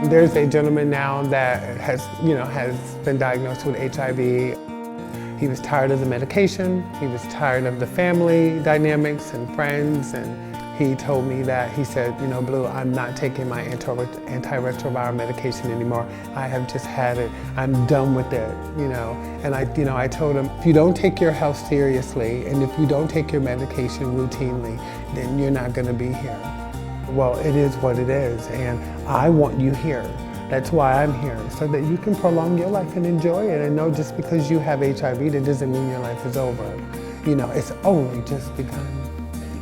There's a gentleman now that has been diagnosed with HIV. He was tired of the medication. He was tired of the family dynamics and friends. And he told me that, he said, Blue, I'm not taking my antiretroviral medication anymore. I have just had it. I'm done with it, And I told him, if you don't take your health seriously and if you don't take your medication routinely, then you're not going to be here. Well, it is what it is, and I want you here. That's why I'm here, so that you can prolong your life and enjoy it, and know just because you have HIV, that doesn't mean your life is over. It's only just begun.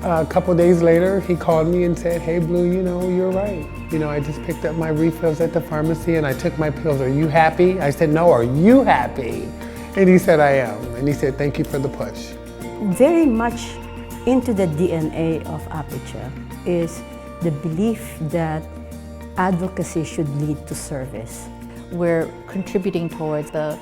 A couple days later, he called me and said, hey, Blue, you're right. I just picked up my refills at the pharmacy and I took my pills. Are you happy? I said, no, are you happy? And he said, I am. And he said, thank you for the push. Very much into the DNA of Apicha is the belief that advocacy should lead to service. We're contributing towards the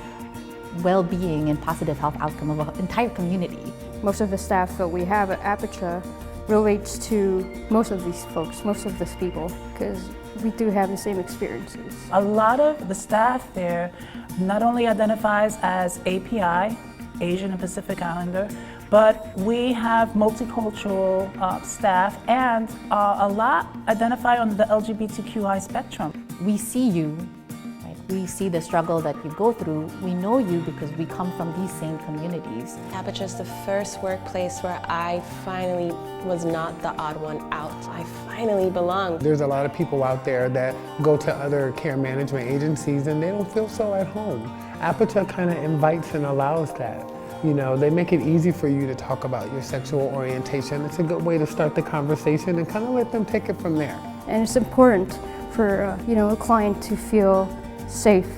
well-being and positive health outcome of an entire community. Most of the staff that we have at Apicha relates to most of these folks, most of these people, because we do have the same experiences. A lot of the staff there not only identifies as API, Asian and Pacific Islander, but we have multicultural staff, and a lot identify on the LGBTQI spectrum. We see you, right? We see the struggle that you go through. We know you because we come from these same communities. Apicha is the first workplace where I finally was not the odd one out. I finally belong. There's a lot of people out there that go to other care management agencies and they don't feel so at home. Apicha kind of invites and allows that. They make it easy for you to talk about your sexual orientation. It's a good way to start the conversation and kind of let them take it from there. And it's important for a client to feel safe,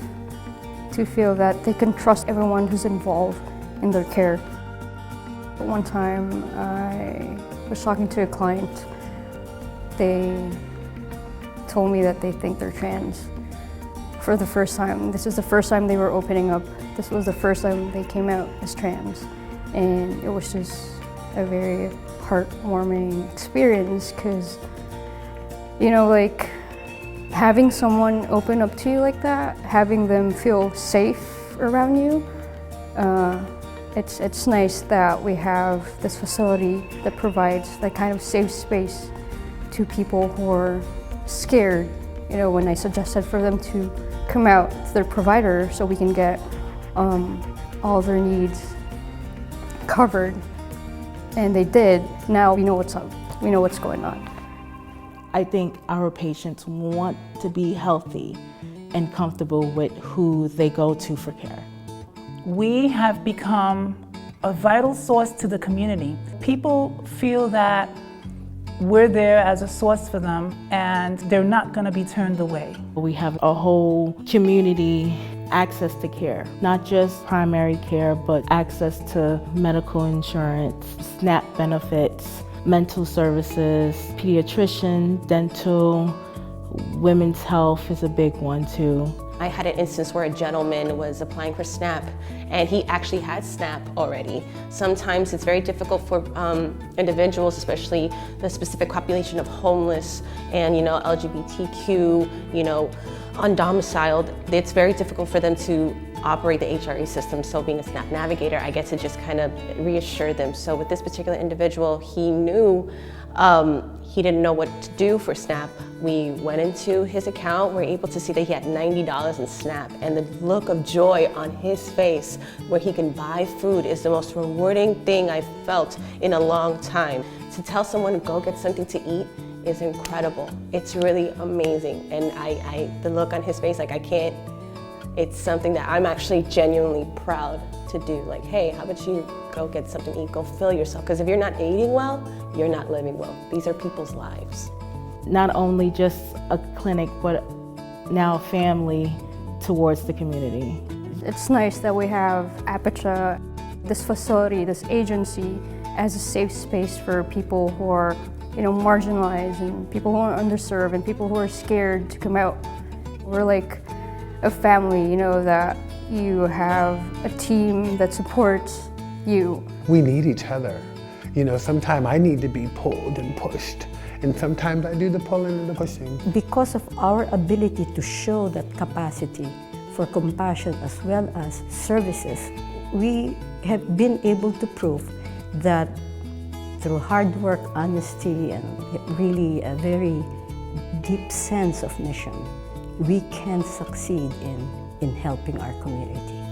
to feel that they can trust everyone who's involved in their care. One time I was talking to a client. They told me that they think they're trans. For the first time. This is the first time they were opening up. This was the first time they came out as trans. And it was just a very heartwarming experience because, having someone open up to you like that, having them feel safe around you, it's nice that we have this facility that provides that kind of safe space to people who are scared. When I suggested for them to come out to their provider so we can get all their needs covered, and they did. Now we know what's up. We know what's going on. I think our patients want to be healthy and comfortable with who they go to for care. We have become a vital source to the community. People feel that we're there as a source for them and they're not going to be turned away. We have a whole community access to care, not just primary care, but access to medical insurance, SNAP benefits, mental services, pediatrician, dental, women's health is a big one too. I had an instance where a gentleman was applying for SNAP and he actually had SNAP already. Sometimes it's very difficult for individuals, especially the specific population of homeless and LGBTQ, undomiciled. It's very difficult for them to operate the HRA system. So being a SNAP navigator, I get to just kind of reassure them. So with this particular individual, he knew he didn't know what to do for SNAP. We went into his account, we were able to see that he had $90 in SNAP, and the look of joy on his face where he can buy food is the most rewarding thing I've felt in a long time. To tell someone to go get something to eat is incredible. It's really amazing, and the look on his face, it's something that I'm actually genuinely proud to do. Like, hey, how about you go get something to eat, go fill yourself, because if you're not eating well, you're not living well. These are people's lives. Not only just a clinic, but now a family towards the community. It's nice that we have Apicha, this facility, this agency, as a safe space for people who are, marginalized, and people who are underserved, and people who are scared to come out. We're like a family, that you have a team that supports you. We need each other. Sometimes I need to be pulled and pushed. And sometimes I do the pulling and the pushing. Because of our ability to show that capacity for compassion as well as services, we have been able to prove that through hard work, honesty, and really a very deep sense of mission, we can succeed in helping our community.